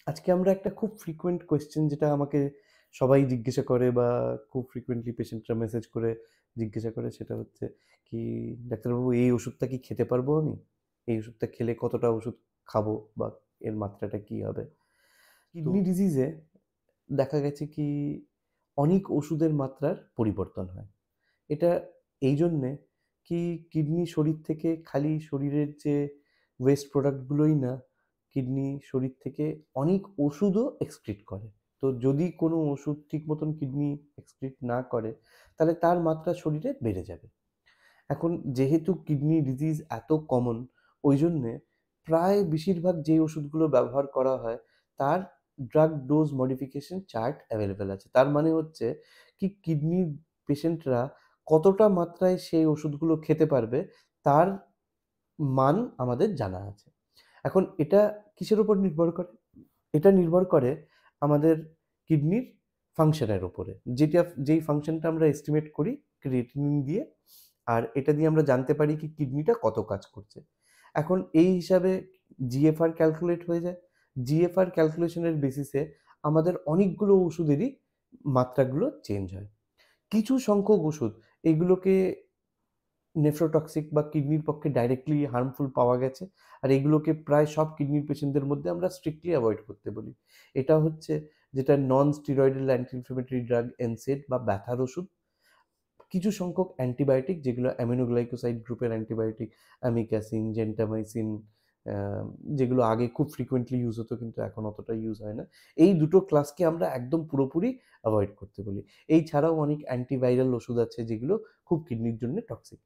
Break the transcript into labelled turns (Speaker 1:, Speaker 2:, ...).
Speaker 1: আজকে আমরা একটা খুব ফ্রিকোয়েন্ট কোয়েশ্চেন যেটা আমাকে সবাই জিজ্ঞাসা করে বা খুব ফ্রিকোয়েন্টলি পেশেন্টরা মেসেজ করে জিজ্ঞাসা করে সেটা হচ্ছে কি, ডাক্তারবাবু এই ওষুধটা কি খেতে পারবো আমি? এই ওষুধটা খেলে কতটা ওষুধ খাবো বা এর মাত্রাটা কি হবে?
Speaker 2: তো
Speaker 1: কিডনি ডিজিজে দেখা গেছে কি অনেক ওষুধের মাত্রার পরিবর্তন হয়। এটা এই জন্যে কি কিডনি শরীর থেকে খালি শরীরের যে ওয়েস্ট প্রোডাক্টগুলোই না, কিডনি শরীর থেকে অনেক ওষুধও এক্সক্রিট করে। তো যদি কোনো ওষুধ ঠিক মতন কিডনি এক্সক্রিট না করে তাহলে তার মাত্রা শরীরে বেড়ে যাবে। এখন যেহেতু কিডনি ডিজিজ এত কমন, ওই জন্যে প্রায় বেশিরভাগ যে ওষুধগুলো ব্যবহার করা হয় তার drug dose modification chart available আছে। তার মানে হচ্ছে কি কিডনি পেশেন্টরা কতটা মাত্রায় সেই ওষুধগুলো খেতে পারবে তার মান আমাদের জানা আছে। এখন এটা কিসের উপর নির্ভর করে? এটা নির্ভর করে আমাদের কিডনির ফাংশনের উপরে। যেই ফাংশনটা আমরা এস্টিমেট করি ক্রিয়েটিনিন দিয়ে, আর এটা দিয়ে আমরা জানতে পারি কি কিডনিটা কত কাজ করছে। এখন এই হিসাবে জিএফআর ক্যালকুলেট হয়ে যায়। জিএফআর ক্যালকুলেশনের বেসিসে আমাদের অনেকগুলো ওষুধেরই মাত্রাগুলো চেঞ্জ হয়। কিছু সংখ্যক ওষুধ এগুলোকে নেফ্রোটক্সিক বা কিডনির পক্ষে ডাইরেক্টলি হার্মফুল পাওয়া গেছে। আর এগুলোকে প্রায় সব কিডনির পেশেন্টদের মধ্যে আমরা স্ট্রিক্টলি অ্যাভয়েড করতে বলি। এটা হচ্ছে যেটা non steroidal anti inflammatory drug এনসেড বা ব্যথার ওষুধ। কিছু সংখ্যক অ্যান্টিবায়োটিক যেগুলো অ্যামিনোগ্লাইকোসাইড গ্রুপের অ্যান্টিবায়োটিক, অ্যামিক্যাসিন, জেন্টামাইসিন, যেগুলো আগে খুব ফ্রিকোয়েন্টলি ইউজ হতো কিন্তু এখন অতটা ইউজ হয় না। এই দুটো ক্লাসকে আমরা একদম পুরোপুরি অ্যাভয়েড করতে বলি। এই ছাড়াও অনেক অ্যান্টিভাইরাল ওষুধ আছে যেগুলো খুব কিডনির জন্য টক্সিক।